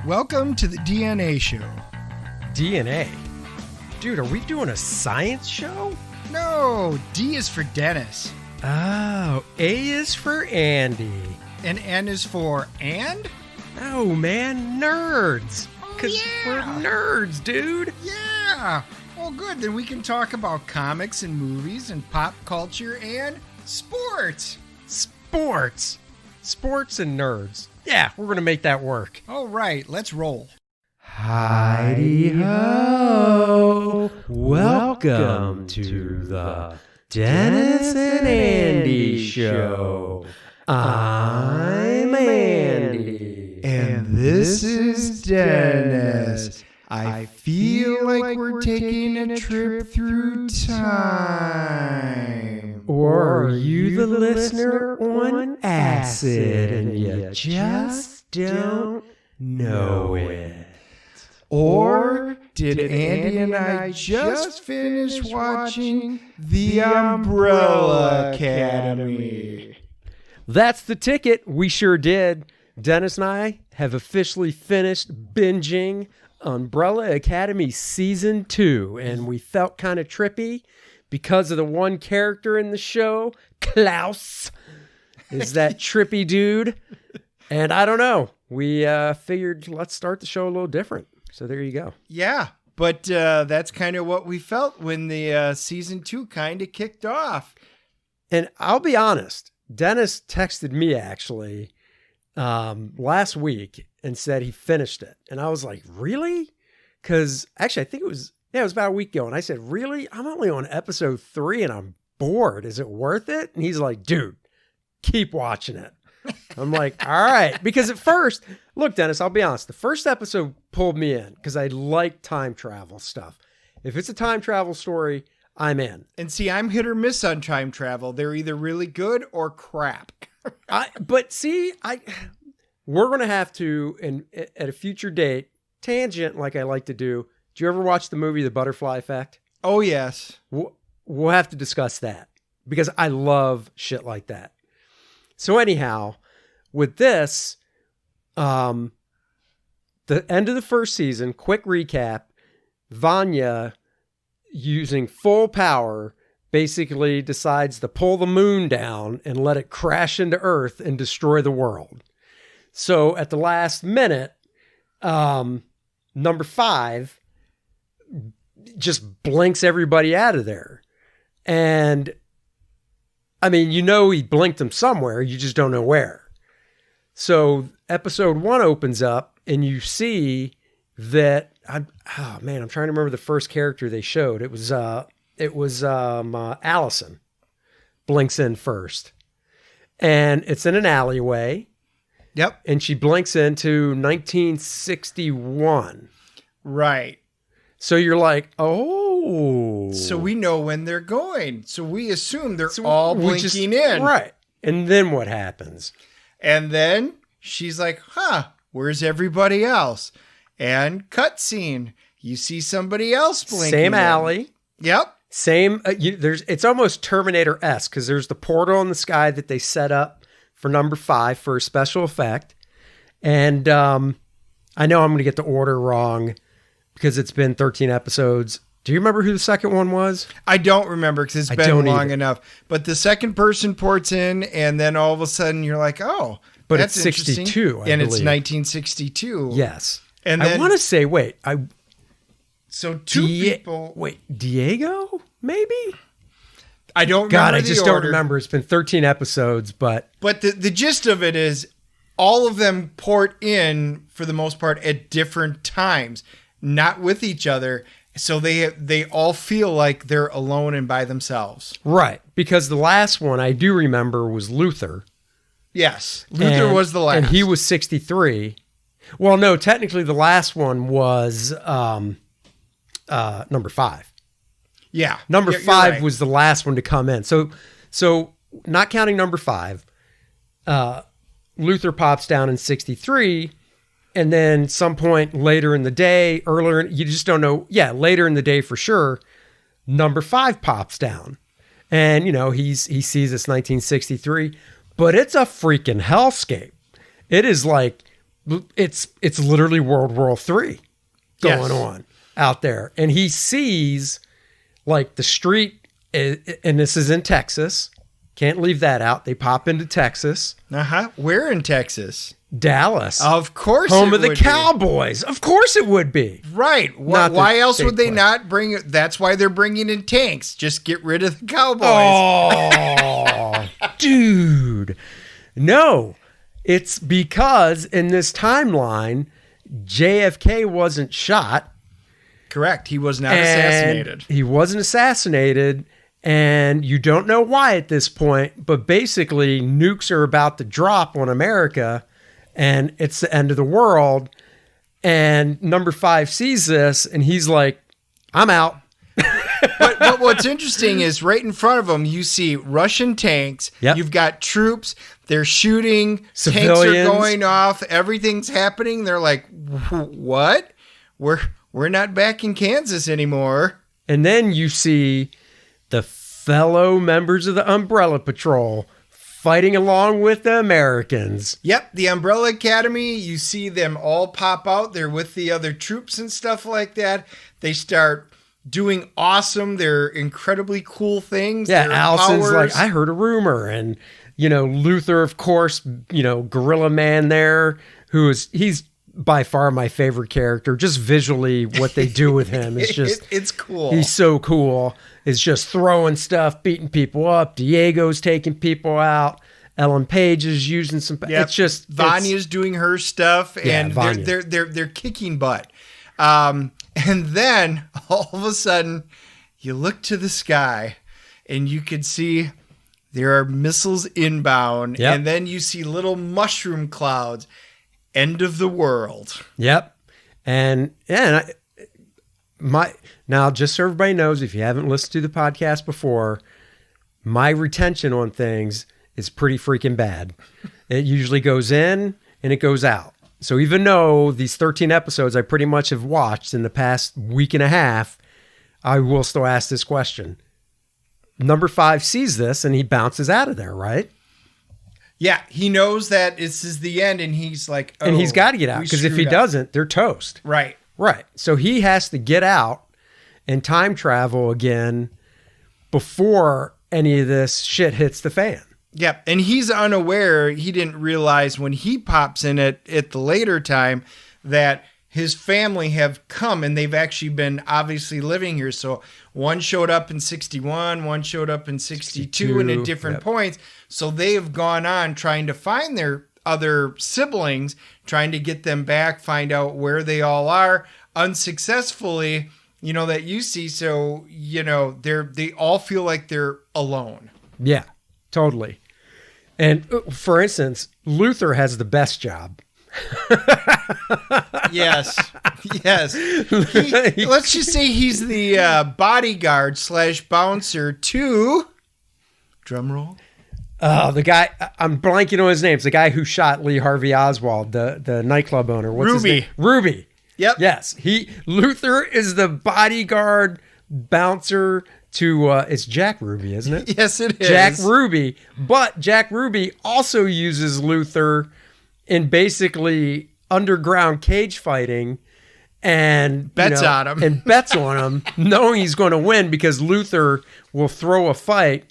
Welcome to the DNA show. DNA? Dude, are we doing a science show? No, D is for Dennis. Oh, A is for Andy. And N is for and? Oh, man, nerds. Oh, yeah. We're nerds, dude. Yeah. Well, good. Then we can talk about comics and movies and pop culture and sports. Sports. Sports and nerds. Yeah, we're going to make that work. All right, let's roll. Hi-de-ho. Welcome to the Dennis and Andy Show. I'm Andy. And this is Dennis. I feel like we're taking a trip through time. Or are you the listener on acid and you just don't know it? Or did Andy and I just finish watching The Umbrella Academy? That's the ticket. We sure did. Dennis and I have officially finished binging Umbrella Academy Season 2, and we felt kind of trippy because of the one character in the show, Klaus, is that trippy dude. And I don't know. We figured let's start the show a little different. So there you go. Yeah, but that's kind of what we felt when the Season 2 kind of kicked off. And I'll be honest, Dennis texted me actually last week and said he finished it. And I was like, really? Because actually, I think it was about a week ago. And I said, really? I'm only on episode 3 and I'm bored. Is it worth it? And he's like, dude, keep watching it. I'm like, all right. Because at first, look, Dennis, I'll be honest. The first episode pulled me in because I like time travel stuff. If it's a time travel story, I'm in. And see, I'm hit or miss on time travel. They're either really good or crap. We're going to have to, at a future date, tangent like I like to do. Did you ever watch the movie The Butterfly Effect? Oh, yes. We'll have to discuss that because I love shit like that. So anyhow, with this, the end of the first season, quick recap, Vanya, using full power, basically decides to pull the moon down and let it crash into Earth and destroy the world. So at the last minute, number 5 just blinks everybody out of there. And I mean, you know, he blinked them somewhere. You just don't know where. So episode 1 opens up and you see that I'm trying to remember the first character they showed. It was Allison blinks in first, and it's in an alleyway. Yep. And she blinks into 1961. Right. So you're like, oh. So we know when they're going. So we assume they're all blinking in. Right. And then what happens? And then she's like, where's everybody else? And cutscene. You see somebody else blinking. Same alley. Yep. Same. It's almost Terminator-esque because there's the portal in the sky that they set up for number 5 for a special effect. And I know I'm going to get the order wrong because it's been 13 episodes. Do you remember who the second one was? I don't remember because it's been long enough. But the second person ports in, and then all of a sudden you're like, oh, but that's it's 62, and it's 1962. Yes. And then, I want to say, so two people. Wait, Diego? Maybe? I don't remember. God, I just don't remember. It's been 13 episodes, but the gist of it is all of them port in for the most part at different times, not with each other. So they all feel like they're alone and by themselves. Right. Because the last one I do remember was Luther. Yes. Luther was the last. And he was 63. Well, no, technically the last one was number 5. Yeah. Number 5 was the last one to come in. So not counting number 5, Luther pops down in 63, and then some point later in the day, you just don't know. Yeah, later in the day for sure, number 5 pops down. And, you know, he sees it's 1963, but it's a freaking hellscape. It is like it's literally World War III going Yes. on out there. And he sees like the street, and this is in Texas. Can't leave that out. They pop into Texas. Where in Texas? Dallas. Of course, Home it of the would be. Cowboys. Of course it would be. Right. Not the Why else state would they play. not bring it? That's why they're bringing in tanks. Just get rid of the Cowboys. Oh, dude. No, it's because in this timeline, JFK wasn't shot. Correct. He was not and assassinated. He wasn't assassinated. And you don't know why at this point, but basically nukes are about to drop on America and it's the end of the world. And number 5 sees this and he's like, I'm out. But what's interesting is right in front of them, you see Russian tanks. Yep. You've got troops. They're shooting. Tanks Civilians. are going off. Everything's happening. They're like, what? We're not back in Kansas anymore. And then you see the fellow members of the Umbrella Patrol fighting along with the Americans. Yep, the Umbrella Academy, you see them all pop out. They're with the other troops and stuff like that. They start doing awesome. They're incredibly cool things. Yeah, Their Allison's powers. like, I heard a rumor. And, Luther, of course, Gorilla Man there, he's by far my favorite character. Just visually what they do with him is just... It's cool. He's so cool. It's just throwing stuff, beating people up. Diego's taking people out. Ellen Page is using some... Yep. It's just... Vanya's doing her stuff, and Vanya. they're kicking butt. And then all of a sudden, you look to the sky, and you can see there are missiles inbound, Yep. and then you see little mushroom clouds. End of the world. Yep. And now, just so everybody knows, if you haven't listened to the podcast before, my retention on things is pretty freaking bad. It usually goes in and it goes out. So even though these 13 episodes I pretty much have watched in the past week and a half, I will still ask this question. Number 5 sees this and he bounces out of there, right? Yeah, he knows that this is the end, and he's like, oh, And he's got to get out, because if he doesn't, they're toast. Right. Right. So he has to get out and time travel again before any of this shit hits the fan. Yep. And he's unaware. He didn't realize when he pops in at the later time that his family have come and they've actually been obviously living here. So one showed up in 61, one showed up in 62 and at different points. So they have gone on trying to find their other siblings, trying to get them back, find out where they all are, unsuccessfully, that you see. So, they all feel like they're alone. Yeah, totally. And for instance, Luther has the best job. Yes. Let's just say he's the bodyguard / bouncer to, drum roll. The guy, I'm blanking on his name. It's the guy who shot Lee Harvey Oswald, the nightclub owner. What's his Ruby. name? Ruby. Yep. Yes. Luther is the bodyguard bouncer to, it's Jack Ruby, isn't it? Yes, it is. Jack Ruby. But Jack Ruby also uses Luther in basically underground cage fighting and bets on him. And bets on him, knowing he's going to win because Luther will throw a fight,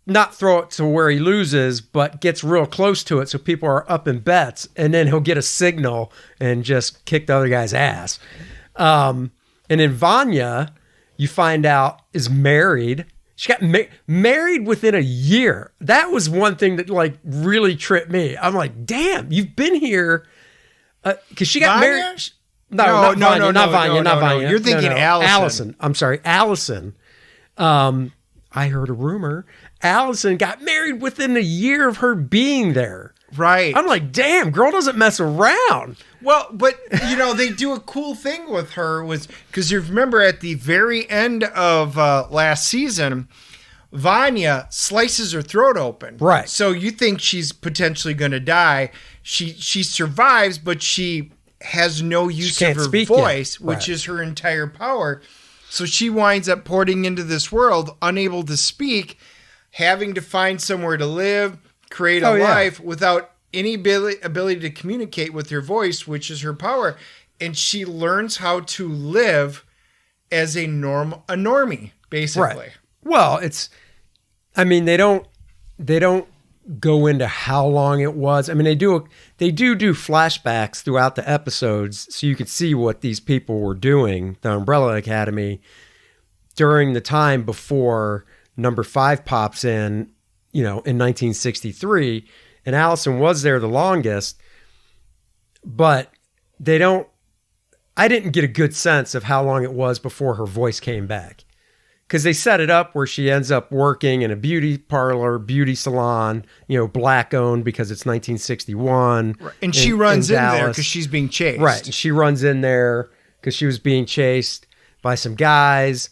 not throw it to where he loses, but gets real close to it so people are up in bets, and then he'll get a signal and just kick the other guy's ass. And then Vanya, you find out, is married. She got married within a year. That was one thing that really tripped me. I'm like, damn, you've been here. Because she got Vanya? married. No, not Vanya. You're thinking Allison. Allison. I'm sorry, Allison. I heard a rumor. Allison got married within a year of her being there. Right. I'm like, damn, girl doesn't mess around. Well, but, they do a cool thing with her was because you remember at the very end of last season, Vanya slices her throat open. Right. So you think she's potentially going to die. She survives, but she has no use of her voice, which is her entire power. So she winds up porting into this world, unable to speak, having to find somewhere to live, create a life without any ability to communicate with her voice, which is her power. And she learns how to live as a normie, basically. Right. Well, they don't go into how long it was. I mean, they do flashbacks throughout the episodes so you could see what these people were doing, the Umbrella Academy, during the time before number 5 pops in, in 1963. And Allison was there the longest, but I didn't get a good sense of how long it was before her voice came back. Because they set it up where she ends up working in a beauty parlor, beauty salon, black owned because it's 1961. Right. And she runs in there because she's being chased. Right. And she runs in there because she was being chased by some guys,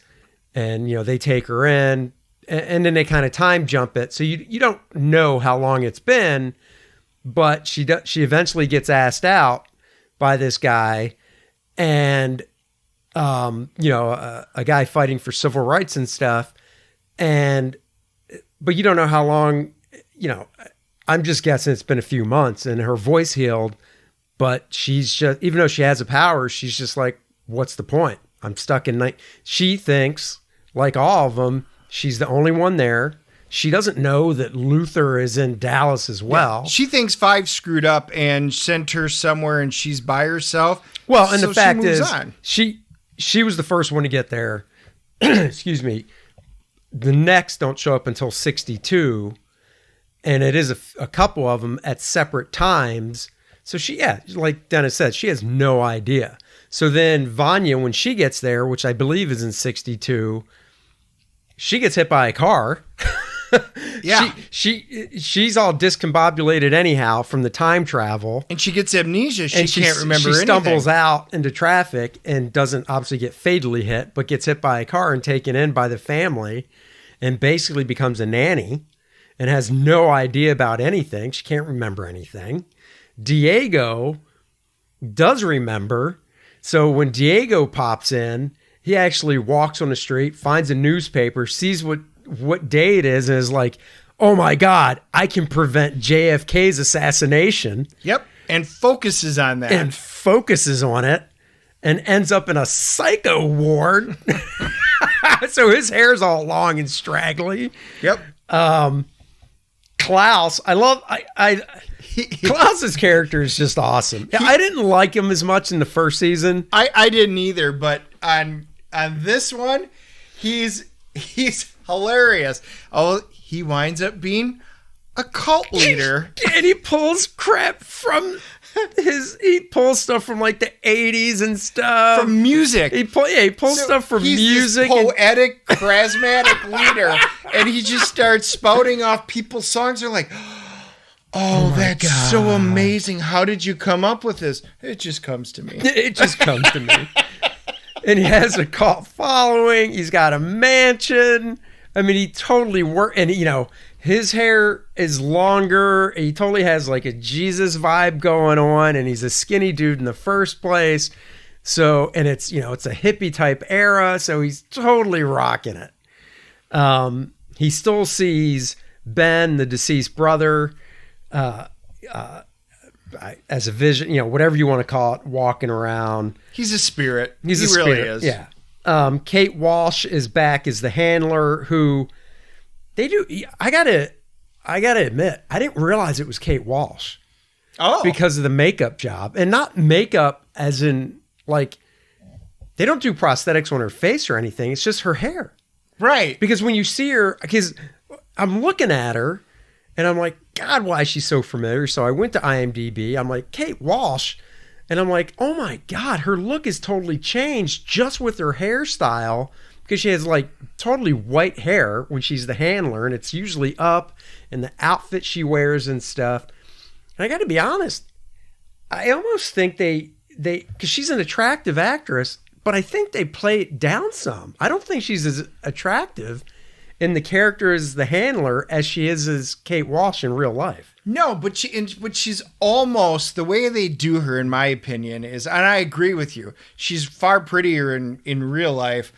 and, they take her in, and then they kind of time jump it. So you don't know how long it's been, but she eventually gets asked out by this guy, and a guy fighting for civil rights and stuff. But you don't know how long, I'm just guessing it's been a few months, and her voice healed, but she's just, even though she has a power, she's just like, what's the point? I'm stuck in night. She thinks, like all of them, she's the only one there. She doesn't know that Luther is in Dallas as well. Yeah. She thinks 5 screwed up and sent her somewhere, and she's by herself. Well, and the fact is, she was the first one to get there. Excuse me. The next don't show up until 62, and it is a couple of them at separate times. So like Dennis said, she has no idea. So then Vanya, when she gets there, which I believe is in 62, she gets hit by a car. Yeah. She's all discombobulated anyhow from the time travel. And she gets amnesia. She can't remember anything. She stumbles out into traffic and doesn't obviously get fatally hit, but gets hit by a car and taken in by the family, and basically becomes a nanny and has no idea about anything. She can't remember anything. Diego does remember. So when Diego pops in, he actually walks on the street, finds a newspaper, sees what day it is, and is like, oh my God, I can prevent JFK's assassination. Yep. And focuses on that. And focuses on it, and ends up in a psycho ward. So his hair's all long and straggly. Yep. Klaus, Klaus's character is just awesome. I didn't like him as much in the first season. I didn't either, but on this one, he's hilarious. Oh, he winds up being a cult leader. And he pulls crap from he pulls stuff from like the 80s and stuff. From music. He pulls stuff from music. He's this poetic, charismatic leader. And he just starts spouting off people's songs. They're like, oh that's God. So amazing. How did you come up with this? It just comes to me. It just comes to me. And he has a cult following. He's got a mansion. I mean, he totally worked. And, his hair is longer. He totally has like a Jesus vibe going on. And he's a skinny dude in the first place. So, and it's, it's a hippie type era. So he's totally rocking it. He still sees Ben, the deceased brother, as a vision, whatever you want to call it, walking around. He's a spirit. He really is. Yeah. Kate Walsh is back as the handler, who they do. I gotta admit, I didn't realize it was Kate Walsh. Oh, because of the makeup job, and not makeup as in like they don't do prosthetics on her face or anything. It's just her hair. Right. Because when you see her, because I'm looking at her and I'm like, God, why is she so familiar? So I went to IMDb. I'm like, Kate Walsh. And I'm like, oh my God, her look is totally changed just with her hairstyle, because she has like totally white hair when she's the handler, and it's usually up, and the outfit she wears and stuff. And I got to be honest, I almost think they because she's an attractive actress, but I think they play it down some. I don't think she's as attractive in the character as the handler as she is as Kate Walsh in real life. No, but she's almost, the way they do her, in my opinion, is, and I agree with you, she's far prettier in real life.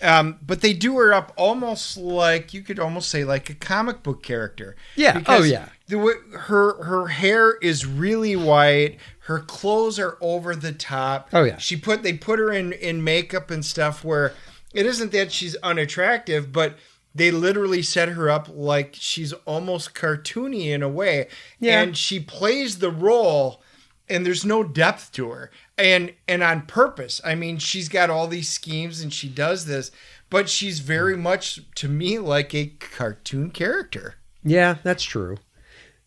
But they do her up almost like, you could almost say like a comic book character. Yeah. Because oh yeah. her hair is really white. Her clothes are over the top. Oh yeah. They put her in makeup and stuff where it isn't that she's unattractive, but they literally set her up like she's almost cartoony in a way. Yeah. And she plays the role and there's no depth to her. And on purpose. I mean, she's got all these schemes and she does this, but she's very much to me like a cartoon character. Yeah, that's true.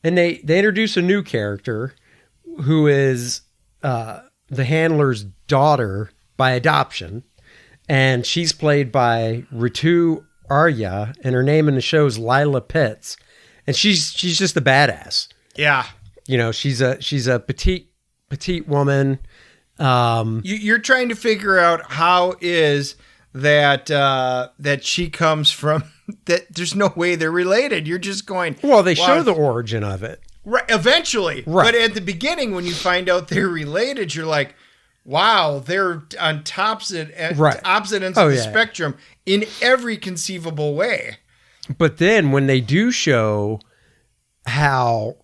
And they introduce a new character who is the handler's daughter by adoption. And she's played by Ritu Arya, and her name in the show is Lila Pitts. And she's just a badass. Yeah. You know, she's a petite woman. You're trying to figure out how is that she comes from that there's no way they're related. You're just going, well, they show the origin of it. Right, eventually. Right. But at the beginning, when you find out they're related, you're like, wow, they're on opposite ends of the spectrum in every conceivable way. But then when they do show how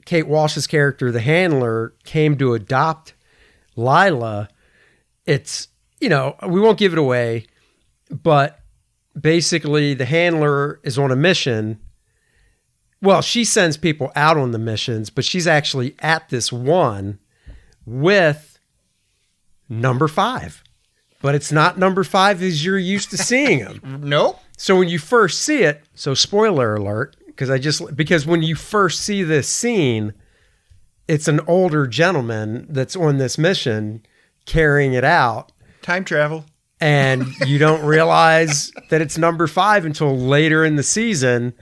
Kate Walsh's character, the handler, came to adopt Lila, it's, you know, we won't give it away, but basically the handler is on a mission. Well, she sends people out on the missions, but she's actually at this one with number 5. But it's not number 5 as you're used to seeing him. Nope. So when you first see it, so spoiler alert, because when you first see this scene, it's an older gentleman that's on this mission carrying it out. Time travel. And you don't realize that it's number 5 until later in the season.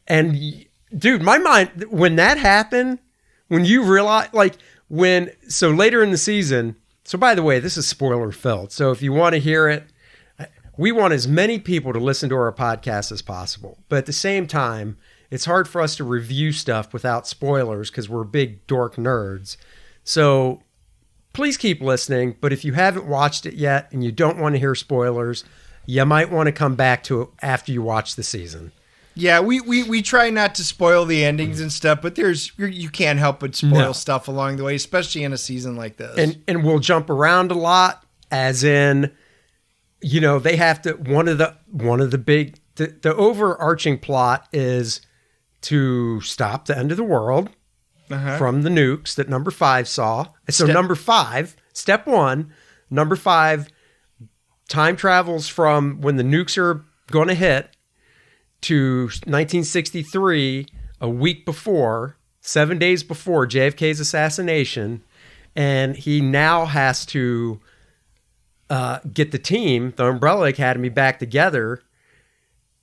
And dude, my mind, when that happened, when you realize, so later in the season, so by the way, this is spoiler filled. So if you want to hear it, we want as many people to listen to our podcast as possible. But at the same time, it's hard for us to review stuff without spoilers because we're big dork nerds. So please keep listening. But if you haven't watched it yet and you don't want to hear spoilers, you might want to come back to it after you watch the season. Yeah, we try not to spoil the endings and stuff, but you can't help but spoil stuff along the way, especially in a season like this. And we'll jump around a lot, as in, you know, they have to, one of the big, the overarching plot is to stop the end of the world from the nukes that number 5 saw. So number 5, step 1, number 5 time travels from when the nukes are going to hit to 1963, a week before, 7 days before JFK's assassination, and he now has to get the team, the Umbrella Academy, back together.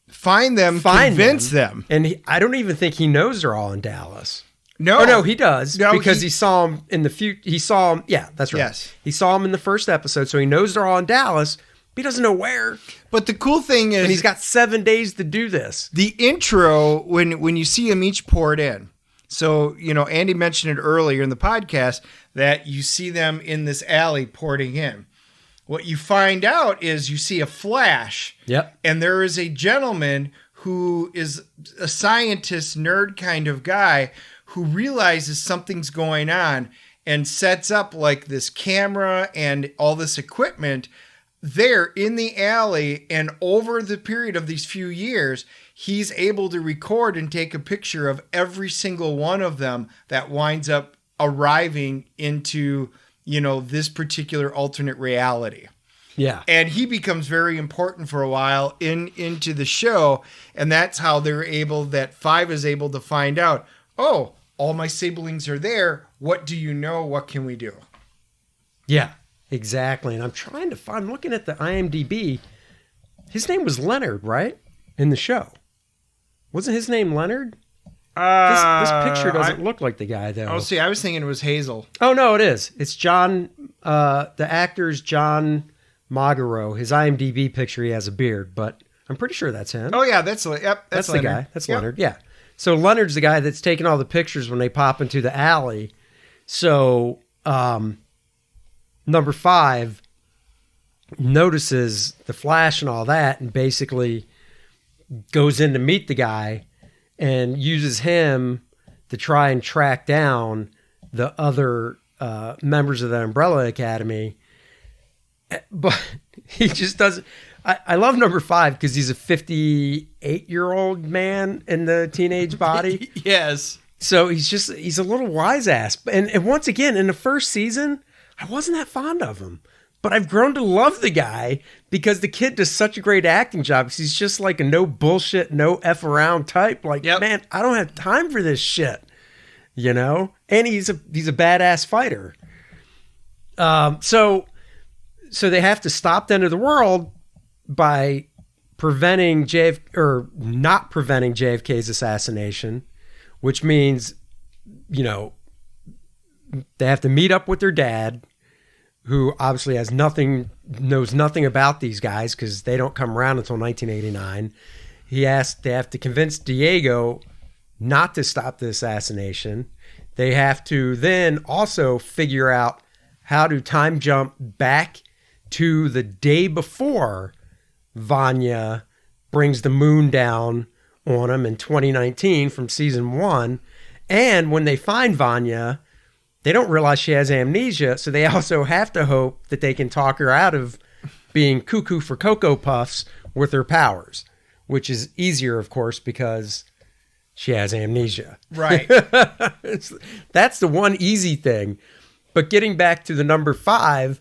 Find them, convince them. And I don't even think he knows they're all in Dallas. No. Oh, no, he does. No, because he saw him in the future. He saw him. Yeah, that's right. Yes. He saw him in the first episode, so he knows they're all in Dallas. But he doesn't know where. But the cool thing is, and he's got 7 days to do this. The intro, when you see them each poured in. So, you know, Andy mentioned it earlier in the podcast that you see them in this alley porting in. What you find out is you see a flash. Yep. And there is a gentleman who is a scientist, nerd kind of guy who realizes something's going on and sets up like this camera and all this equipment there in the alley. And over the period of these few years, he's able to record and take a picture of every single one of them that winds up arriving into, you know, this particular alternate reality. Yeah. And he becomes very important for a while into the show. And that's how that 5 is able to find out, oh, all my siblings are there. What do you know? What can we do? Yeah, exactly. And I'm looking at the IMDb. His name was Leonard, right? In the show. Wasn't his name Leonard? This picture doesn't look like the guy, though. Oh, see, I was thinking it was Hazel. Oh, no, it is. It's John, the actor's John Magaro. His IMDb picture, he has a beard, but I'm pretty sure that's him. Oh, yeah, that's the guy. That's Leonard, yeah. So Leonard's the guy that's taking all the pictures when they pop into the alley. So number 5 notices the flash and all that and basically goes in to meet the guy. and uses him to try and track down the other members of the Umbrella Academy. But he just doesn't. I love number 5 because he's a 58-year-old man in the teenage body. Yes. So he's a little wise ass. And once again, in the first season, I wasn't that fond of him. But I've grown to love the guy because the kid does such a great acting job. He's just like a no bullshit, no F around type. Like, man, I don't have time for this shit. You know? And he's a badass fighter. So they have to stop the end of the world by preventing not preventing JFK's assassination, which means, you know, they have to meet up with their dad, who obviously knows nothing about these guys because they don't come around until 1989. They have to convince Diego not to stop the assassination. They have to then also figure out how to time jump back to the day before Vanya brings the moon down on him in 2019 from season 1. And when they find Vanya, they don't realize she has amnesia, so they also have to hope that they can talk her out of being cuckoo for Cocoa Puffs with her powers, which is easier, of course, because she has amnesia. Right. That's the one easy thing. But getting back to the number 5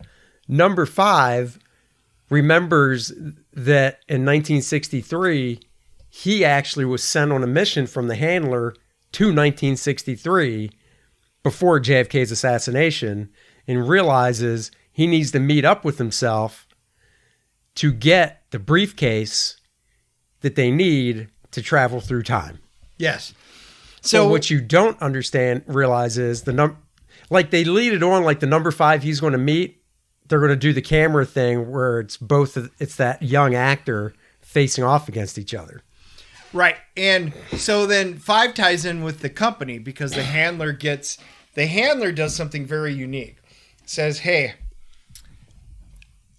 remembers that in 1963, he actually was sent on a mission from the handler to 1963 before JFK's assassination, and realizes he needs to meet up with himself to get the briefcase that they need to travel through time. Yes. So what you don't realize is like they lead it on like the number 5 he's going to meet. They're going to do the camera thing where it's that young actor facing off against each other. Right. And so then 5 ties in with the company because the handler does something very unique. Says, hey,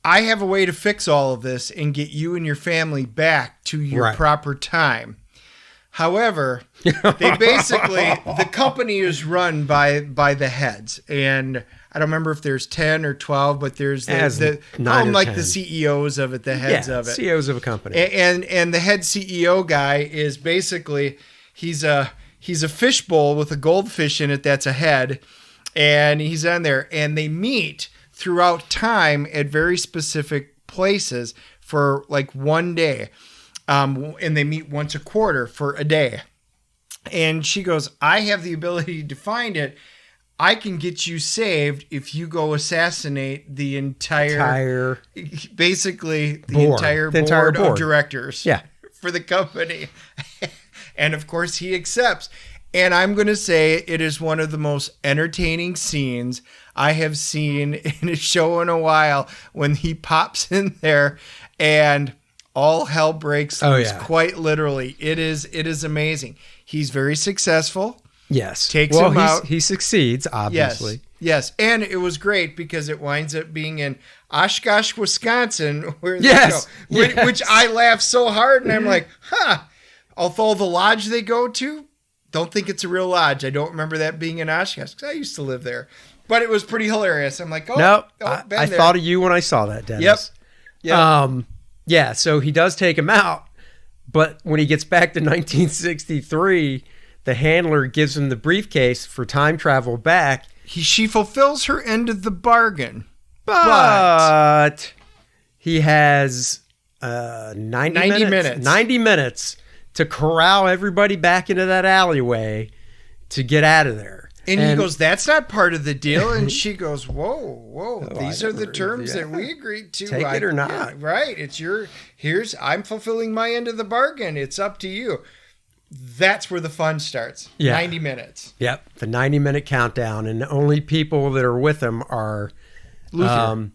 I have a way to fix all of this and get you and your family back to your proper time. However, they basically, the company is run by the heads. And I don't remember if there's 10 or 12, but there's the 10. CEOs of it, the heads of it. CEOs of a company. And the head CEO guy is basically, he's a fishbowl with a goldfish in it that's a head. And he's on there. And they meet throughout time at very specific places for like one day. And they meet once a quarter for a day. And she goes, I have the ability to find it. I can get you saved if you go assassinate the entire board of directors for the company. And of course he accepts. And I'm going to say it is one of the most entertaining scenes I have seen in a show in a while when he pops in there and all hell breaks loose, quite literally. It is amazing. He's very successful. Yes. Takes him out. He succeeds, obviously. Yes. And it was great because it winds up being in Oshkosh, Wisconsin, where which I laughed so hard, and I'm like, although the lodge they go to, don't think it's a real lodge. I don't remember that being in Oshkosh because I used to live there. But it was pretty hilarious. I'm like, I thought of you when I saw that, Dennis. Yep. Yeah, so he does take him out, but when he gets back to 1963, the handler gives him the briefcase for time travel back. She fulfills her end of the bargain. But he has 90 minutes to corral everybody back into that alleyway to get out of there. And he goes, that's not part of the deal. And she goes, whoa, these are the terms that we agreed to. Take it or not. Yeah, right. It's I'm fulfilling my end of the bargain. It's up to you. That's where the fun starts. 90 minutes. Yep. The 90-minute countdown. And the only people that are with him are Luther.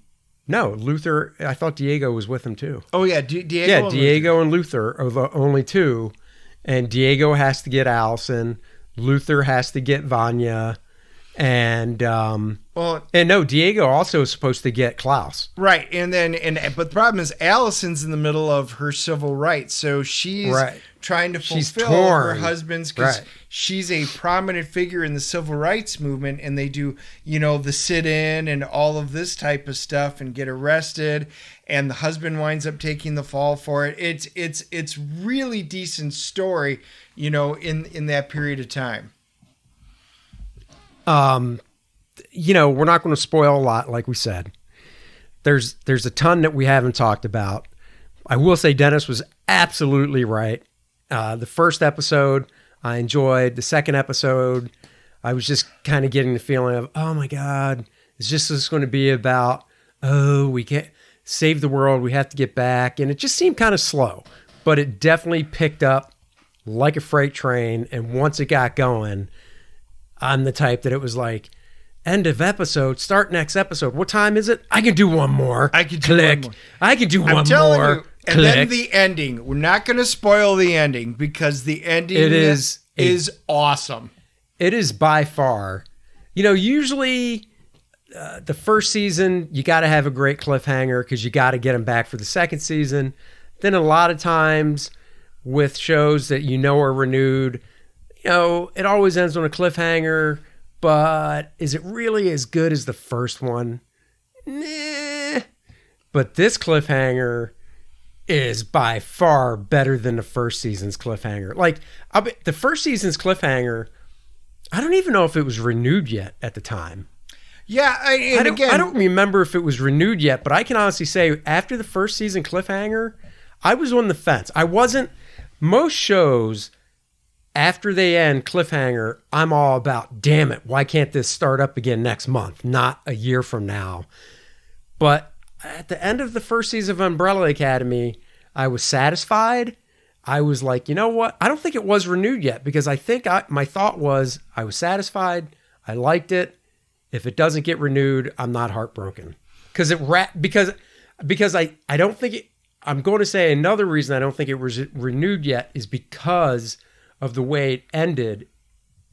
No, Luther. I thought Diego was with him too. Oh, yeah. Diego. Yeah, Diego and Luther are the only two. And Diego has to get Allison. Luther has to get Vanya, and Diego also is supposed to get Klaus. Right, but the problem is Allison's in the middle of her civil rights, so she's trying to She's fulfill her torn. husband's, because Right. she's a prominent figure in the civil rights movement, and they do, the sit-in and all of this type of stuff and get arrested, and the husband winds up taking the fall for it. It's really decent story, in that period of time. We're not going to spoil a lot, like we said. There's a ton that we haven't talked about. I will say Dennis was absolutely right. The first episode I enjoyed. The second episode, I was just kind of getting the feeling of, oh my God, is this going to be about, we can't save the world, we have to get back. And it just seemed kind of slow, but it definitely picked up like a freight train. And once it got going, I'm the type that it was like, end of episode, start next episode. What time is it? I can do one more. I can do Click. one more. I can do one I'm telling more. you. And then the ending. We're not going to spoil the ending, because the ending is awesome. It is by far, usually the first season, you got to have a great cliffhanger because you got to get them back for the second season. Then a lot of times with shows that are renewed, it always ends on a cliffhanger, but is it really as good as the first one? Nah. But this cliffhanger is by far better than the first season's cliffhanger. Like, the first season's cliffhanger, I don't even know if it was renewed yet at the time. Yeah, I don't remember if it was renewed yet, but I can honestly say after the first season cliffhanger, I was on the fence. I wasn't. Most shows, after they end cliffhanger, I'm all about, damn it, why can't this start up again next month, not a year from now? But at the end of the first season of Umbrella Academy, I was satisfied. I was like, you know what? I don't think it was renewed yet, because I think my thought was I was satisfied. I liked it. If it doesn't get renewed, I'm not heartbroken. Because I don't think it. I'm going to say another reason I don't think it was renewed yet is because of the way it ended.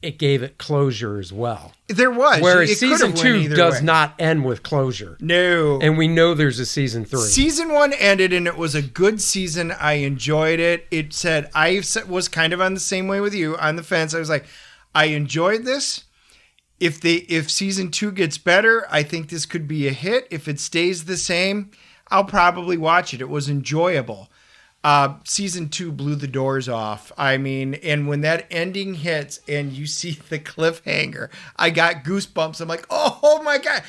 It gave it closure as well. There was. Whereas season 2 does not end with closure. No. And we know there's a season 3. Season 1 ended, and it was a good season. I enjoyed it. It said, I was kind of on the same way with you, on the fence. I was like, I enjoyed this. If season 2 gets better, I think this could be a hit. If it stays the same, I'll probably watch it. It was enjoyable. Season 2 blew the doors off. I mean, and when that ending hits and you see the cliffhanger, I got goosebumps. I'm like, oh my God.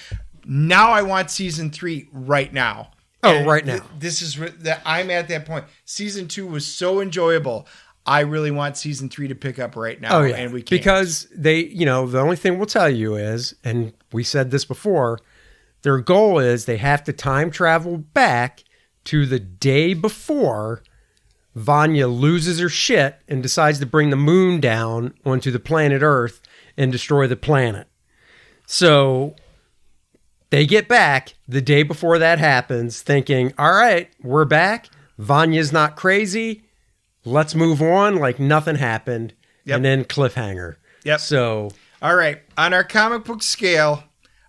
Now I want season 3 right now. Oh, right now. This is that I'm at that point. Season 2 was so enjoyable. I really want season 3 to pick up right now. Oh, yeah. And we can't. Because they, the only thing we'll tell you is, and we said this before, their goal is they have to time travel back to the day before Vanya loses her shit and decides to bring the moon down onto the planet Earth and destroy the planet. So they get back the day before that happens thinking, all right, we're back. Vanya's not crazy. Let's move on like nothing happened. Yep. And then cliffhanger. Yep. So, all right. On our comic book scale,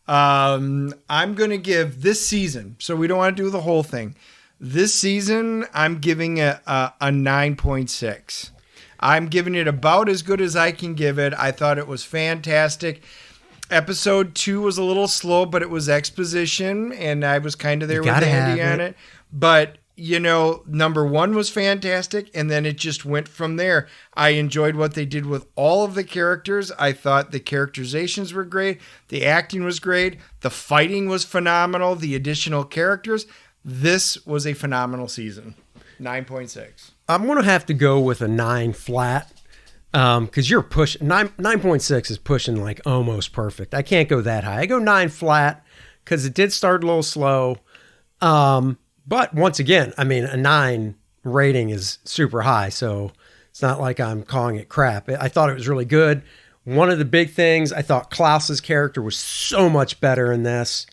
I'm going to give this season, so we don't want to do the whole thing. This season, I'm giving it a 9.6. I'm giving it about as good as I can give it. I thought it was fantastic. Episode 2 was a little slow, but it was exposition, and I was kind of there with Andy on it. But, number 1 was fantastic, and then it just went from there. I enjoyed what they did with all of the characters. I thought the characterizations were great. The acting was great. The fighting was phenomenal. The additional characters. This was a phenomenal season. 9.6. I'm going to have to go with a 9 flat. Because you're pushing 9.6 is pushing like almost perfect. I can't go that high. I go 9 flat because it did start a little slow. But once again, I mean, a 9 rating is super high, so it's not like I'm calling it crap. I thought it was really good. One of the big things, I thought Klaus's character was so much better in this,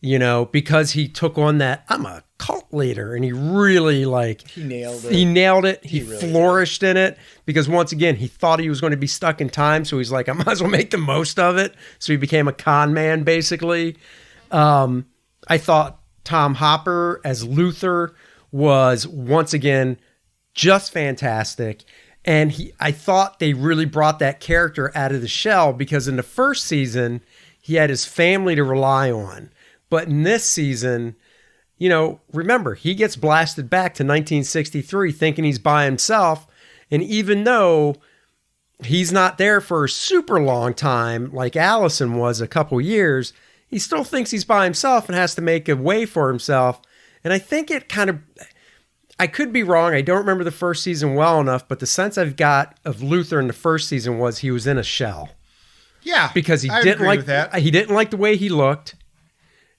because he took on that, I'm a cult leader, and he really he nailed it. He nailed it. He really flourished in it because once again, he thought he was going to be stuck in time. So he's like, I might as well make the most of it. So he became a con man, basically. I thought Tom Hopper as Luther was once again just fantastic. And I thought they really brought that character out of the shell, because in the first season, he had his family to rely on. But in this season, remember, he gets blasted back to 1963 thinking he's by himself. And even though he's not there for a super long time, like Allison was a couple years, he still thinks he's by himself and has to make a way for himself. And I think it kind of, I could be wrong. I don't remember the first season well enough, but the sense I've got of Luther in the first season was he was in a shell. Yeah. Because he didn't like the way he looked.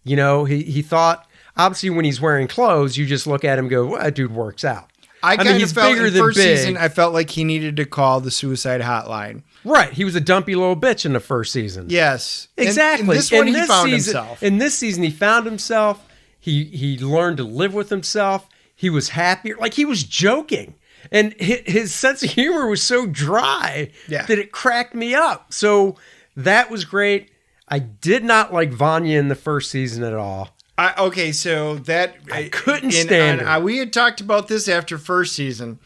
He thought, obviously when he's wearing clothes, you just look at him and go, well, that dude works out. I mean, he's felt in the first season, I felt like he needed to call the suicide hotline. Right. He was a dumpy little bitch in the first season. Yes. Exactly. In this one, he found himself. In this season, he found himself. He learned to live with himself. He was happier. Like, he was joking. And his sense of humor was so dry that it cracked me up. So that was great. I did not like Vanya in the first season at all. So that I couldn't stand her. We had talked about this after first season.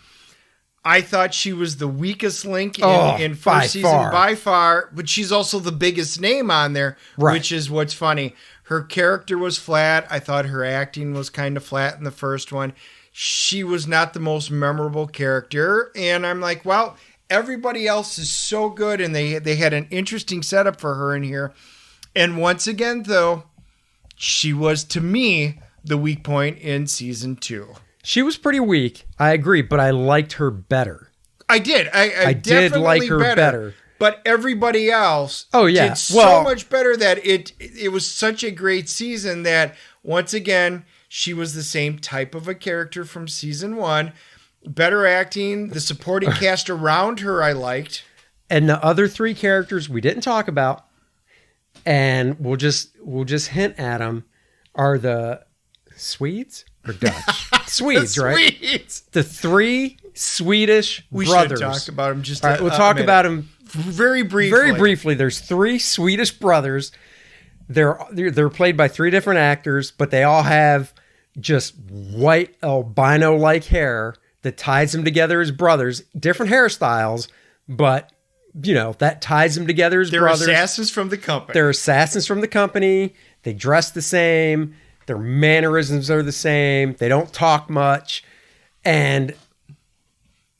I thought she was the weakest link in first season by far, but she's also the biggest name on there, which is what's funny. Her character was flat. I thought her acting was kind of flat in the first one. She was not the most memorable character, and I'm like, well, everybody else is so good, and they had an interesting setup for her in here. And once again, though, she was, to me, the weak point in season 2. She was pretty weak. I agree, but I liked her better. I did. I did like her better. But everybody else did so much better that it was such a great season that, once again, she was the same type of a character from season 1. Better acting. The supporting cast around her I liked. And the other 3 characters we didn't talk about, and we'll just hint at them, are the Swedes or Dutch? Swedes, right? Swedes. The 3 Swedish brothers. We should talk about them just all right, we'll talk about them very briefly. Very briefly. There's 3 Swedish brothers. They're played by 3 different actors, but they all have just white albino-like hair that ties them together as brothers. Different hairstyles, but that ties them together as brothers. They're assassins from the company. They're assassins from the company. They dress the same. Their mannerisms are the same. They don't talk much. And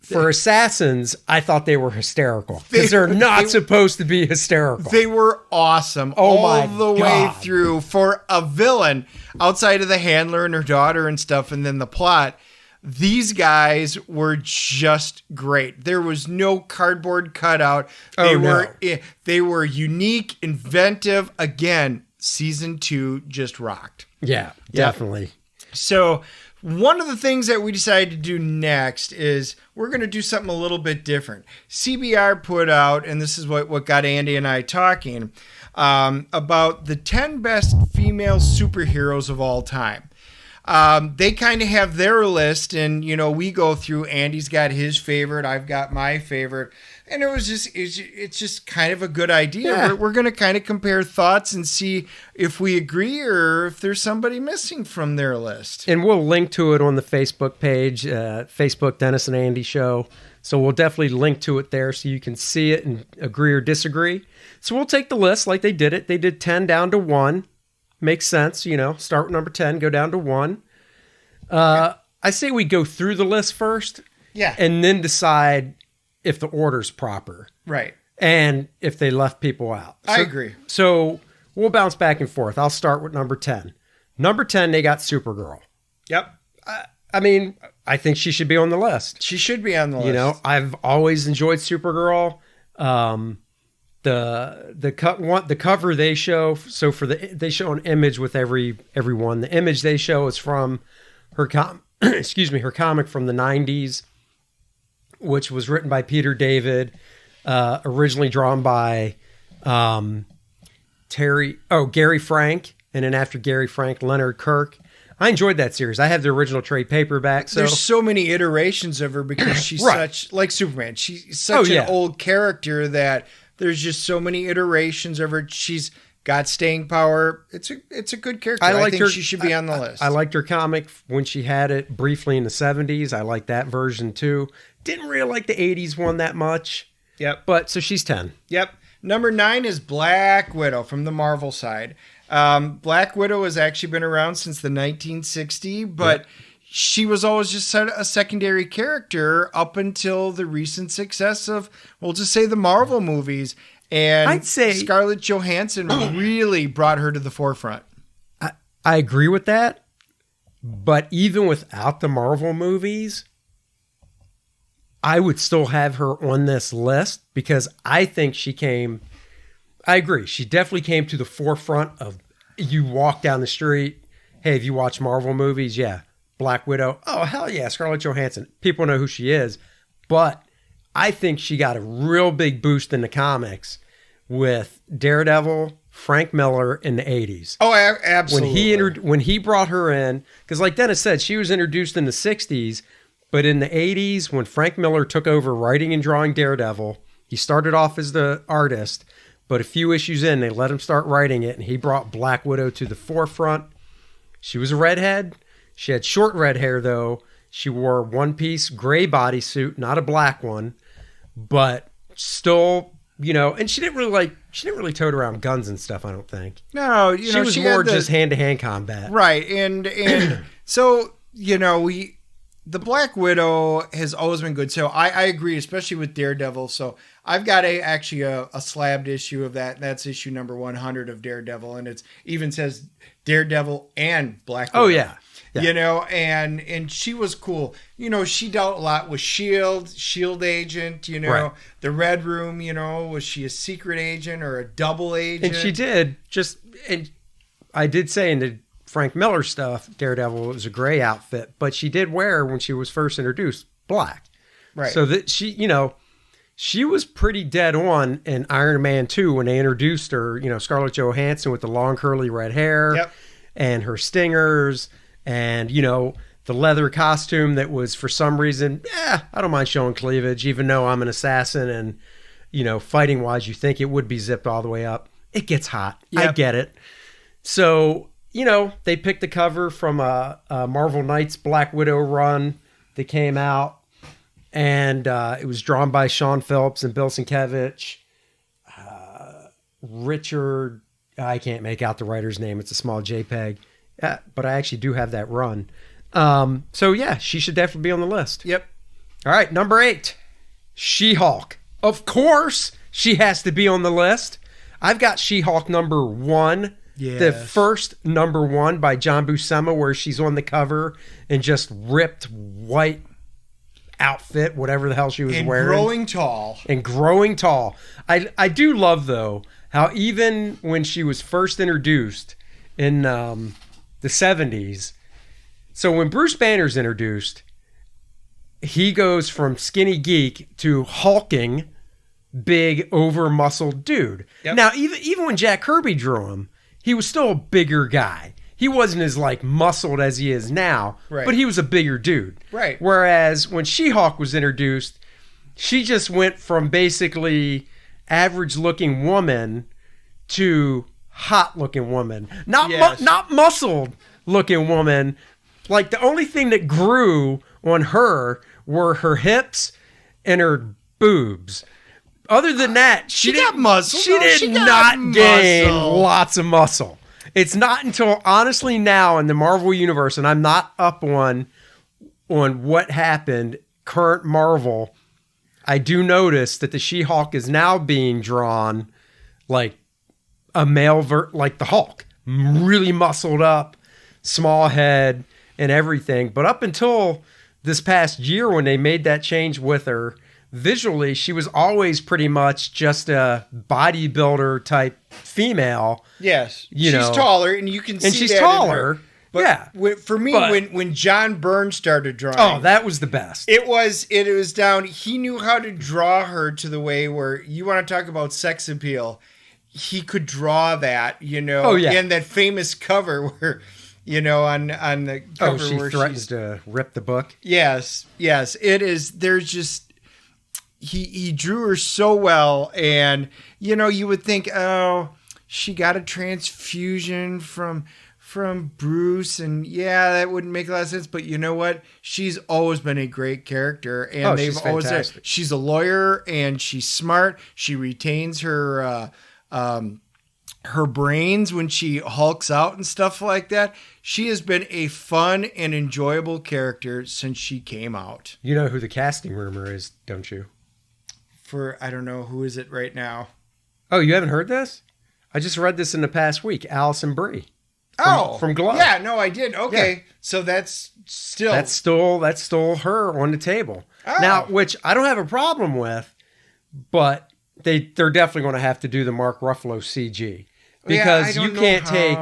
for assassins, I thought they were hysterical. Because they're not supposed to be hysterical. They were awesome all the way through. For a villain, outside of the handler and her daughter and stuff, and then the plot, these guys were just great. There was no cardboard cutout. They were unique, inventive. Again, season 2 just rocked. Yeah, definitely. So one of the things that we decided to do next is we're going to do something a little bit different. CBR put out, and this is what got Andy and I talking, about the 10 best female superheroes of all time. They kind of have their list, and we go through. Andy's got his favorite, I've got my favorite, and it's just kind of a good idea. Yeah. We're going to kind of compare thoughts and see if we agree or if there's somebody missing from their list. And we'll link to it on the Facebook page, Facebook Dennis and Andy Show. So we'll definitely link to it there so you can see it and agree or disagree. So we'll take the list like they did it. They did 10 down to 1. Makes sense, start with number 10, go down to 1. I say we go through the list first. Yeah. And then decide if the order's proper. Right. And if they left people out. I agree. So we'll bounce back and forth. I'll start with number 10. Number 10, they got Supergirl. Yep. I mean, I think she should be on the list. She should be on the list. I've always enjoyed Supergirl. The cover they show, so they show an image with everyone. The image they show is from her her comic from the 90s, which was written by Peter David, originally drawn by Gary Frank, and then after Gary Frank, Leonard Kirk. I enjoyed that series. I have the original trade paperback. So there's so many iterations of her because she's such like Superman. She's such an old character that there's just so many iterations of her. She's got staying power. It's a good character. I think she should be on the list. I liked her comic when she had it briefly in the 70s. I like that version too. Didn't really like the 80s one that much. Yep. But so she's 10. Yep. Number 9 is Black Widow from the Marvel side. Black Widow has actually been around since the 1960s, but she was always just a secondary character up until the recent success of, we'll just say, the Marvel movies. And I'd say Scarlett Johansson really brought her to the forefront. I agree with that. But even without the Marvel movies, I would still have her on this list because I think I agree. She definitely came to the forefront of, you walk down the street, hey, have you watched Marvel movies? Yeah. Black Widow. Oh, hell yeah. Scarlett Johansson. People know who she is. But I think she got a real big boost in the comics with Daredevil, Frank Miller in the 80s. Oh, absolutely. When he brought her in, because like Dennis said, she was introduced in the 60s, but in the 80s, when Frank Miller took over writing and drawing Daredevil, he started off as the artist, but a few issues in, they let him start writing it, and he brought Black Widow to the forefront. She was a redhead. She had short red hair, though. She wore a one-piece gray bodysuit, not a black one, but still, and she didn't really tote around guns and stuff, I don't think. No, she was more just hand-to-hand combat. Right, and so, the Black Widow has always been good. So I agree, especially with Daredevil. So I've got actually a slabbed issue of that. That's issue number 100 of Daredevil. And it even says Daredevil and Black Widow. Oh, yeah. And she was cool. She dealt a lot with Shield agent, right. The Red Room, was she a secret agent or a double agent? And she did and I did say in the Frank Miller stuff, Daredevil was a gray outfit, but she did wear, when she was first introduced, black. Right. So that she was pretty dead on in Iron Man 2 when they introduced her, Scarlett Johansson with the long curly red hair and her stingers and, the leather costume that was, for some reason, I don't mind showing cleavage, even though I'm an assassin and, fighting wise, you think it would be zipped all the way up. It gets hot. Yep. I get it. So, they picked the cover from a Marvel Knights Black Widow run that came out, and it was drawn by Sean Phillips and Bill Sienkiewicz. Richard, I can't make out the writer's name. It's a small JPEG, but I actually do have that run. So, yeah, she should definitely be on the list. Yep. All right, number 8, She-Hulk. Of course, she has to be on the list. I've got She-Hulk number 1. Yes. The first number 1 by John Buscema, where she's on the cover in just ripped white outfit, whatever the hell she was wearing. And growing tall. I do love, though, how even when she was first introduced in the 70s, so when Bruce Banner's introduced, he goes from skinny geek to hulking, big, over-muscled dude. Yep. Now, even when Jack Kirby drew him, he was still a bigger guy. He wasn't as muscled as he is now, right. But he was a bigger dude. Right. Whereas when She-Hulk was introduced, she just went from basically average-looking woman to hot-looking woman. Not muscled-looking woman. The only thing that grew on her were her hips and her boobs. Other than that, she got muscle. She did not gain lots of muscle. It's not until, honestly, now in the Marvel Universe, and I'm not up on what happened, current Marvel, I do notice that the She-Hulk is now being drawn like a male, like the Hulk. Really muscled up, small head, and everything. But up until this past year when they made that change with her, visually, she was always pretty much just a bodybuilder type female. Yes. She's taller, and you can see that. And she's taller. But for me, when John Byrne started drawing... Oh, that was the best. It was down... He knew how to draw her to the way where you want to talk about sex appeal. He could draw that, Oh, yeah. in that famous cover where... on the cover she where threatens to rip the book. Yes. It is. There's just... He drew her so well, and you would think, oh, she got a transfusion from Bruce, and yeah, that wouldn't make a lot of sense. But you know what? She's always been a great character, and they've she's always said fantastic. she's a lawyer and she's smart. She retains her brains when she hulks out and stuff like that. She has been a fun and enjoyable character since she came out. You know who the casting rumor is, don't you? For I don't know, who is it right now? Oh, you haven't heard this? I just read this in the past week. Allison Brie. From Glow. Yeah, no, I did. Okay, Yeah. So that's still That's still her on the table. Oh. Now, which I don't have a problem with, but they're definitely going to have to do the Mark Ruffalo CG because you can't take.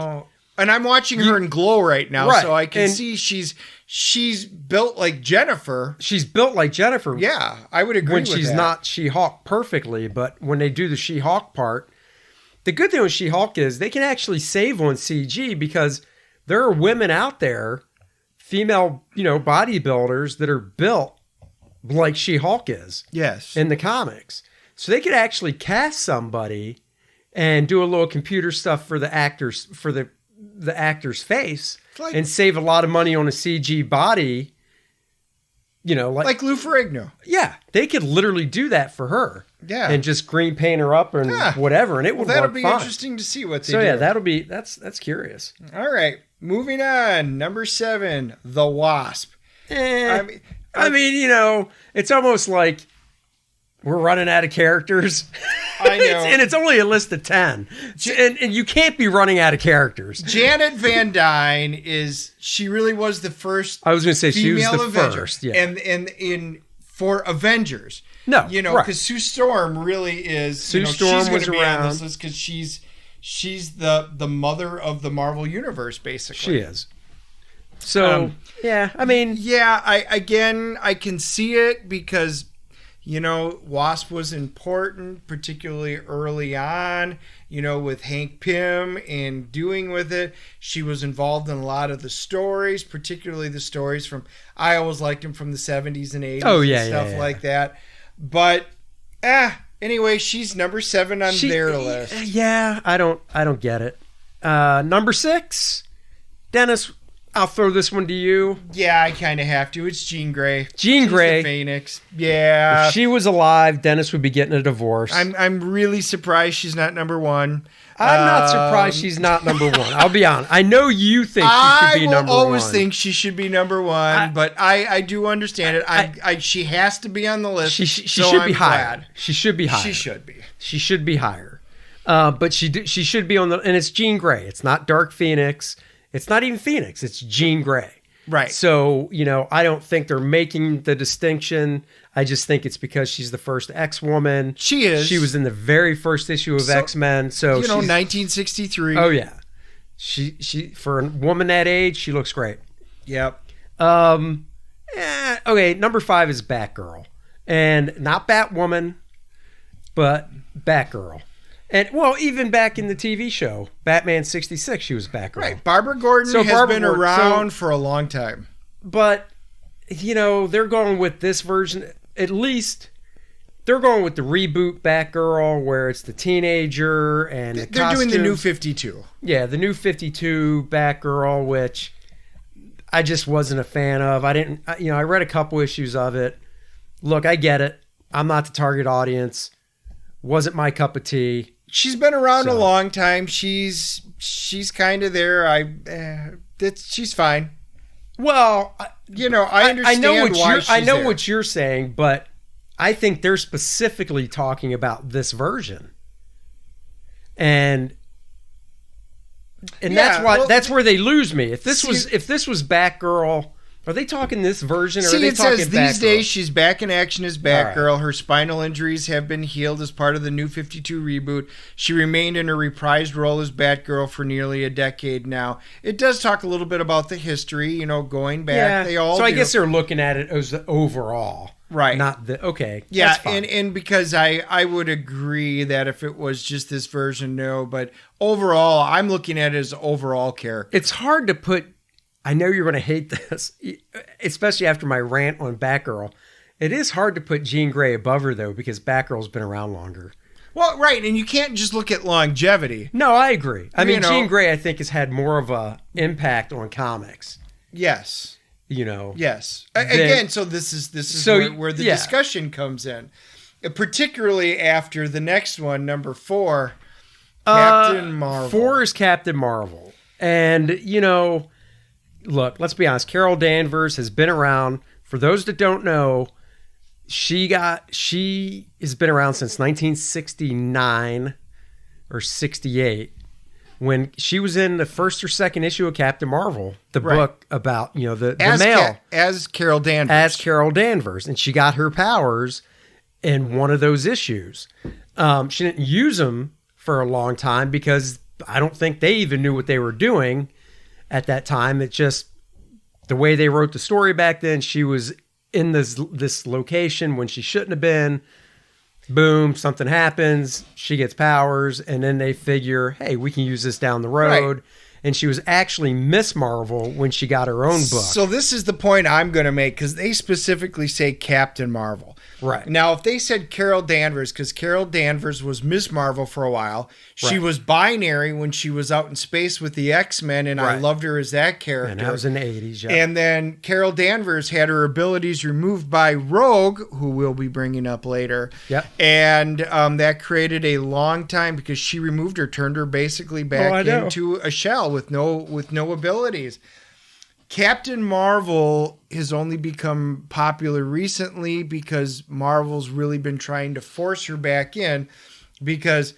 And I'm watching her in Glow right now, Right, so I can and- see she's built like Jennifer. She's built like Jennifer. Yeah, I would agree when with she's that. not She-Hulk perfectly, but when they do the She-Hulk part, the good thing with She-Hulk is they can actually save on CG because there are women out there, female, bodybuilders that are built like She-Hulk is Yes. in the comics. So they could actually cast somebody and do a little computer stuff for the actors for the actor's face Like- and save a lot of money on a CG body. Like Lou Ferrigno. Yeah, they could literally do that for her. Yeah. And just green paint her up and Yeah. whatever, and it would That'll work be fine. interesting to see what they So do. yeah, that's curious. All right, moving on. Number 7, The Wasp. I mean, it's almost like we're running out of characters. I know. and it's only a list of 10. And you can't be running out of characters. Janet Van Dyne she really was the first I was going to say she was female the Avenger. first. Yeah. And for Avengers. No, because right. Sue Storm really is. Sue Storm she's gonna was be on around. this list because she's the mother of the Marvel Universe, basically. She is. So, yeah, I mean, Yeah, I can see it because Wasp was important, particularly early on, with Hank Pym and doing with it. She was involved in a lot of the stories, particularly the stories I always liked them from the 70s and 80s and stuff like that. But, anyway, she's number 7 on their list. Yeah, I don't get it. Number 6, Dennis, I'll throw this one to you. Yeah, I kind of have to. It's Jean Grey. Jean She's Grey. the Phoenix. Yeah. If she was alive, Dennis would be getting a divorce. I'm really surprised she's not number 1. I'm not surprised she's not number 1. I'll be honest. I know you think she should be number 1. I always think she should be number 1, but I do understand it. She has to be on the list. She so should I'm be higher. glad. She should be higher. She should be. She should be higher. But she should be on the, and it's Jean Grey. It's not Dark Phoenix. It's not even Phoenix. It's Jean Grey. Right. So, I don't think they're making the distinction. I just think it's because she's the first X-woman. She is. She was in the very first issue of X-Men. So, she's, 1963. Oh, yeah. She for a woman that age, she looks great. Yep. Okay, number 5 is Batgirl. And not Batwoman, but Batgirl. And, well, even back in the TV show, Batman 66, she was Batgirl. Right. Barbara Gordon has been around for a long time. But, they're going with this version. At least they're going with the reboot Batgirl where it's the teenager and the They're doing the new costumes. 52. Yeah, the new 52 Batgirl, which I just wasn't a fan of. I read a couple issues of it. Look, I get it. I'm not the target audience. Wasn't my cup of tea. She's been around a long time. She's kind of there. She's fine. Well, I understand I know what you're saying, but I think they're specifically talking about this version. And that's where they lose me. If this was Batgirl, are they talking this version or are they it talking says Batgirl? these days she's back in action as Batgirl. All right. Her spinal injuries have been healed as part of the new 52 reboot. She remained in her reprised role as Batgirl for nearly a decade now. It does talk a little bit about the history, going back. Yeah. They all so I do. guess they're looking at it as the overall. Right. Not the okay. Yeah, that's fine. and because I would agree that if it was just this version, no, but overall, I'm looking at it as overall character. It's hard to put. I know you're going to hate this, especially after my rant on Batgirl. It is hard to put Jean Grey above her though, because Batgirl's been around longer. Well, right, and you can't just look at longevity. No, I agree. I mean, know- Jean Grey, I think, has had more of a impact on comics. Yes. You know, Yes. Then- Again, so this is So, where the yeah. discussion comes in, particularly after the next one, number 4, Captain Marvel. 4 is Captain Marvel, and you know, look, let's be honest. Carol Danvers has been around. For those that don't know, she has been around since 1969 or 68. When she was in the first or second issue of Captain Marvel, the Right. book about, you know, the as male as Carol Danvers. as Carol Danvers, and she got her powers in one of those issues. She didn't use them for a long time because I don't think they even knew what they were doing at that time. It's just the way they wrote the story back then. She was in this location when she shouldn't have been. Boom, something happens, she gets powers, and then they figure, hey, we can use this down the road. Right. And she was actually Miss Marvel when she got her own book. So this is the point I'm going to make, because they specifically say Captain Marvel. Right. Now, if they said Carol Danvers, because Carol Danvers was Miss Marvel for a while, she Right. was binary when she was out in space with the X-Men, and I Right. loved her as that character. And that was in the 80s, yeah. And then Carol Danvers had her abilities removed by Rogue, who we'll be bringing up later. Yep. And that created a long time, because she removed her, turned her basically I back know. into a shell with no abilities. Captain Marvel has only become popular recently because Marvel's really been trying to force her back in, because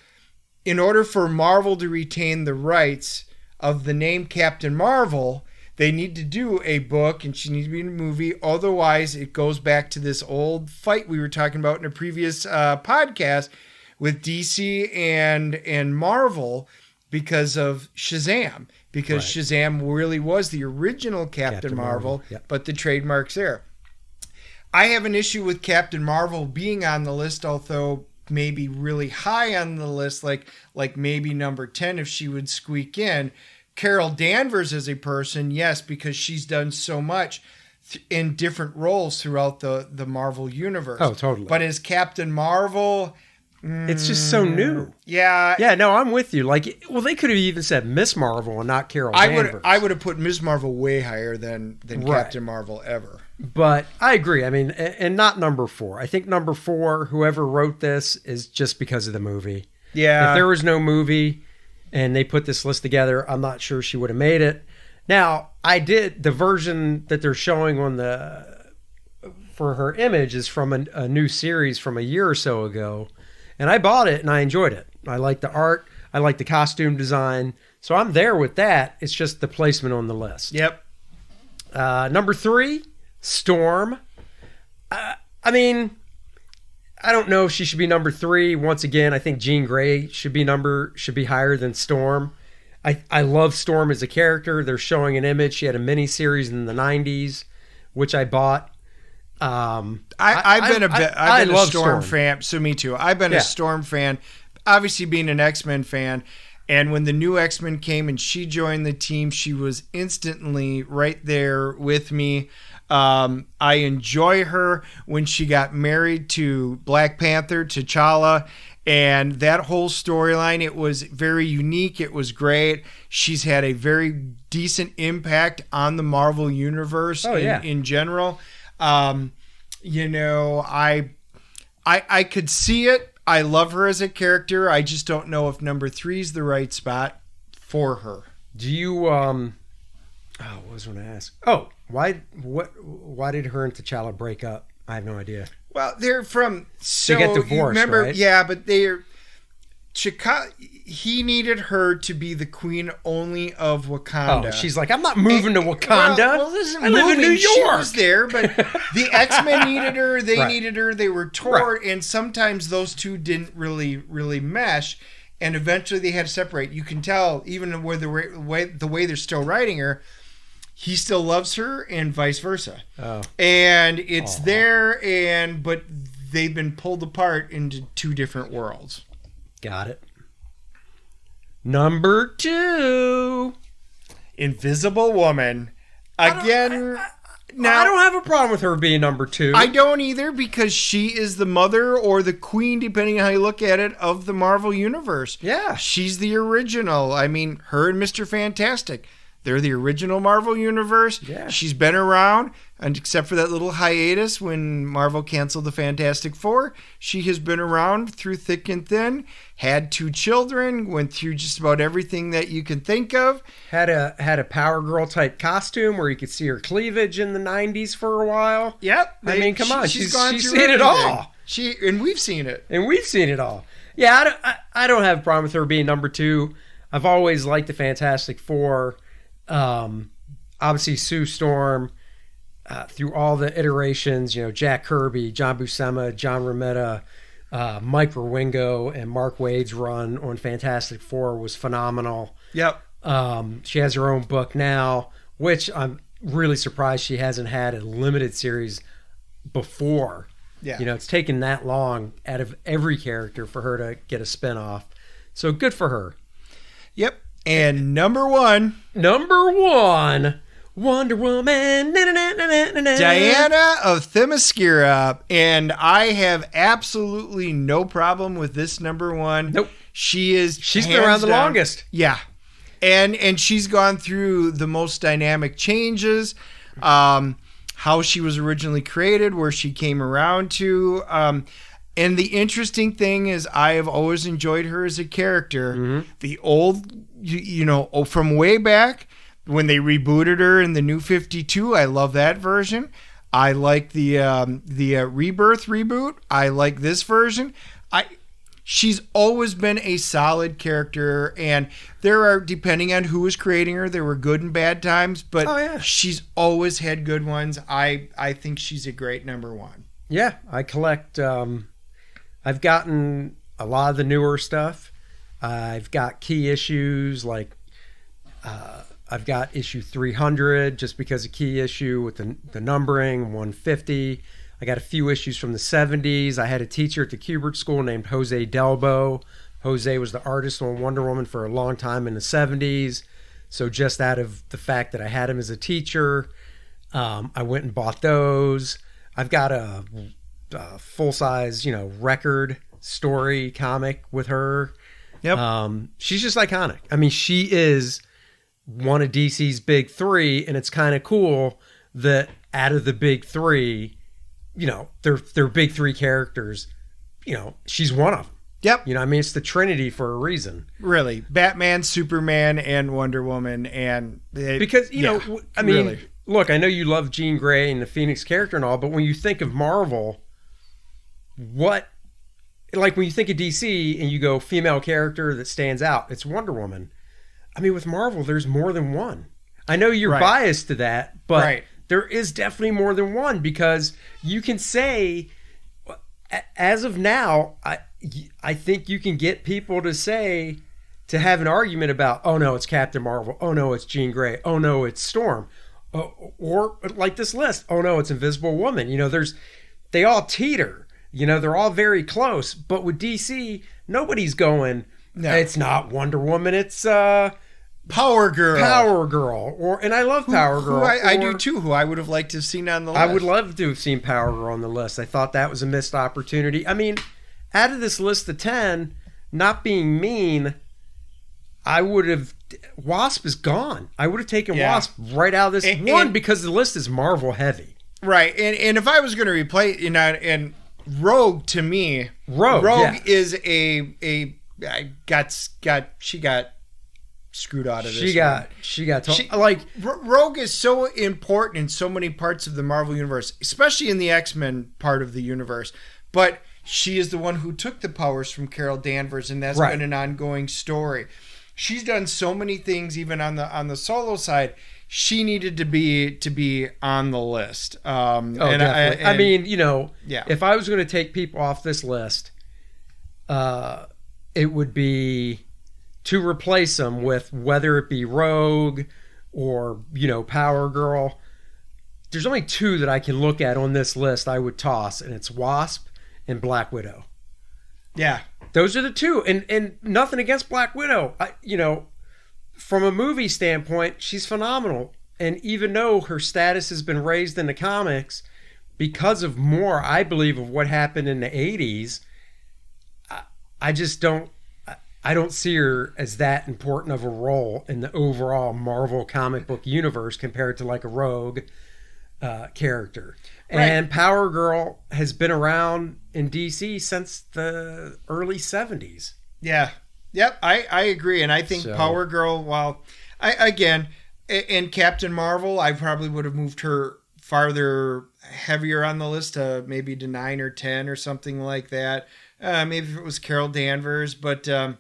in order for Marvel to retain the rights of the name Captain Marvel, they need to do a book, and she needs to be in a movie. Otherwise, it goes back to this old fight we were talking about in a previous podcast with DC and Marvel because of Shazam. Because Right. Shazam really was the original Captain Marvel, yep. but the trademark's there. I have an issue with Captain Marvel being on the list, although maybe really high on the list, like maybe number 10 if she would squeak in. Carol Danvers as a person, yes, because she's done so much in different roles throughout the Marvel universe. Oh, totally. But as Captain Marvel, It's just so new. yeah, Yeah, no, I'm with you. Like, well, they could have even said Miss Marvel and not Carol Danvers. I would have put Ms. Marvel way higher than Right. Captain Marvel ever. But I agree. I mean, and not number 4. I think number 4, whoever wrote this, is just because of the movie. Yeah. If there was no movie and they put this list together, I'm not sure she would have made it. Now, the version that they're showing for her image is from a new series from a year or so ago. And I bought it and I enjoyed it. I like the art. I like the costume design. So I'm there with that. It's just the placement on the list. Yep. Number 3, Storm. I mean, I don't know if she should be number 3. Once again, I think Jean Grey should be higher than Storm. I love Storm as a character. They're showing an image. She had a mini series in the 90s, which I bought. I've been a love Storm fan. So me too. I've been Yeah. a Storm fan, obviously being an X-Men fan. And when the new X-Men came and she joined the team, she was instantly right there with me. I enjoy her when she got married to Black Panther, T'Challa, and that whole storyline. It was very unique. It was great. She's had a very decent impact on the Marvel universe in general. You know, I could see it. I love her as a character. I just don't know if number 3 is the right spot for her. Do you what was I going to ask? Oh, why did her and T'Challa break up? I have no idea. Well, they're from so They get divorced, you remember, right? yeah, but they're he needed her to be the queen only of Wakanda. Oh, she's like, I'm not moving to Wakanda. Well, listen, I live in New York. She was there, but the X-Men needed her. They Right. needed her. They were torn, and sometimes those two didn't really mesh. And eventually, they had to separate. You can tell, even where the way they're still writing her, he still loves her, and vice versa. Oh. And it's there, but they've been pulled apart into two different worlds. Got it. Number 2. Invisible Woman. Again, Now, I don't have a problem with her being number 2. I don't either, because she is the mother or the queen, depending on how you look at it, of the Marvel Universe. Yeah. She's the original. I mean, her and Mr. Fantastic, they're the original Marvel Universe. Yeah. She's been around, and except for that little hiatus when Marvel canceled the Fantastic Four, she has been around through thick and thin, had 2 children, went through just about everything that you can think of. Had a Power Girl type costume where you could see her cleavage in the 90s for a while. Yep. I mean, come on. She's seen it all. And we've seen it. And we've seen it all. Yeah, I don't have a problem with her being number 2. I've always liked the Fantastic Four. Obviously, Sue Storm, through all the iterations, Jack Kirby, John Buscema, John Romita, Mike Rwingo, and Mark Waid's run on Fantastic Four was phenomenal. Yep. She has her own book now, which I'm really surprised she hasn't had a limited series before. Yeah. It's taken that long out of every character for her to get a spinoff. So good for her. Yep. And number 1. Number 1, Wonder Woman. Diana of Themyscira. And I have absolutely no problem with this number 1. Nope. She's been around the longest. Yeah. And she's gone through the most dynamic changes. How she was originally created, where she came around to. And the interesting thing is I have always enjoyed her as a character. Mm-hmm. The old, from way back when they rebooted her in the New 52, I love that version. I like the Rebirth reboot. I like this version. She's always been a solid character, and there are, depending on who was creating her, there were good and bad times, but she's always had good ones. I think she's a great number 1. Yeah, I collect... I've gotten a lot of the newer stuff. I've got key issues, like I've got issue 300 just because of key issue with the numbering, 150. I got a few issues from the 70s. I had a teacher at the Kubert School named Jose Delbo. Jose was the artist on Wonder Woman for a long time in the 70s. So just out of the fact that I had him as a teacher, I went and bought those. I've got a full-size, record story comic with her. Yep. She's just iconic. I mean, she is one of DC's big 3, and it's kind of cool that out of the big 3, they're big 3 characters, she's one of them. Yep. It's the Trinity for a reason. Really. Batman, Superman, and Wonder Woman. And because, really. Look, I know you love Jean Grey and the Phoenix character and all, but when you think of Marvel, when you think of DC and you go female character that stands out, it's Wonder Woman. I mean, with Marvel, there's more than one. I know you're biased to that, but there is definitely more than one, because you can say, as of now, I think you can get people to have an argument about, oh no, it's Captain Marvel, oh no, it's Jean Grey, oh no, it's Storm, or like this list, oh no, it's Invisible Woman. They all teeter. They're all very close, but with DC, nobody's going, it's not Wonder Woman, it's Power Girl. And I love Power Girl. I do too, who I would have liked to have seen on the list. I would love to have seen Power Girl on the list. I thought that was a missed opportunity. I mean, out of this list of 10, not being mean, Wasp is gone. I would have taken Wasp right out of this because the list is Marvel heavy. Right. And if I was going to replace, and Rogue, to me, is she got screwed out of this. Rogue is so important in so many parts of the Marvel universe, especially in the X-Men part of the universe. But she is the one who took the powers from Carol Danvers, and that's been an ongoing story. She's done so many things, even on the solo side. She needed to be on the list. Definitely. If I was going to take people off this list, it would be to replace them with, whether it be Rogue or Power Girl. There's only 2 that I can look at on this list I would toss, and it's Wasp and Black Widow. Yeah, those are the 2, and nothing against Black Widow. From a movie standpoint, she's phenomenal. And even though her status has been raised in the comics because of more, I believe, of what happened in the 80s, I don't see her as that important of a role in the overall Marvel comic book universe compared to like a Rogue character. Right. And Power Girl has been around in DC since the early 70s. Yeah. Yep, I agree. And I think Power Girl, while in Captain Marvel, I probably would have moved her farther, heavier on the list, maybe to 9 or 10 or something like that. Maybe if it was Carol Danvers, but I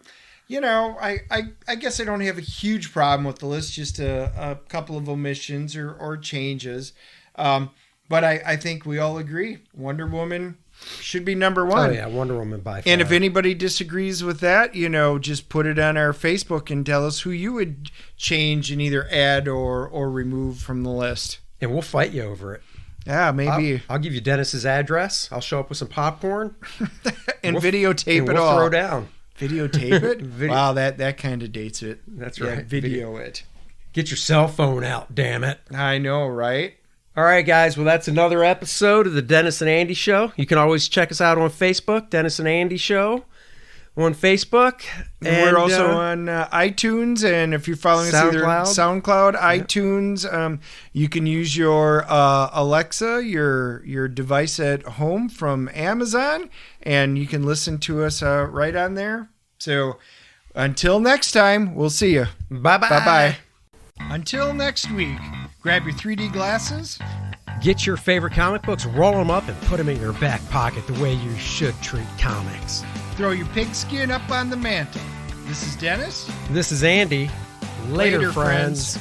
guess I don't have a huge problem with the list, just a couple of omissions or changes. But I think we all agree Wonder Woman should be number 1. Oh yeah, Wonder Woman by far. And if anybody disagrees with that, just put it on our Facebook and tell us who you would change and either add or remove from the list. And we'll fight you over it. Yeah, maybe. I'll give you Dennis's address. I'll show up with some popcorn. and videotape and it we'll all. Throw down. Videotape it? Wow, that kind of dates it. That's right. Video it. Get your cell phone out, damn it. I know, right? All right, guys. Well, that's another episode of the Dennis and Andy Show. You can always check us out on Facebook, Dennis and Andy Show on Facebook. And we're also on iTunes, and if you're following us either SoundCloud, iTunes, you can use your Alexa, your device at home from Amazon, and you can listen to us right on there. So until next time, we'll see you. Bye-bye. Bye-bye. Until next week, grab your 3D glasses. Get your favorite comic books, roll them up, and put them in your back pocket the way you should treat comics. Throw your pigskin up on the mantle. This is Dennis. This is Andy. Later friends.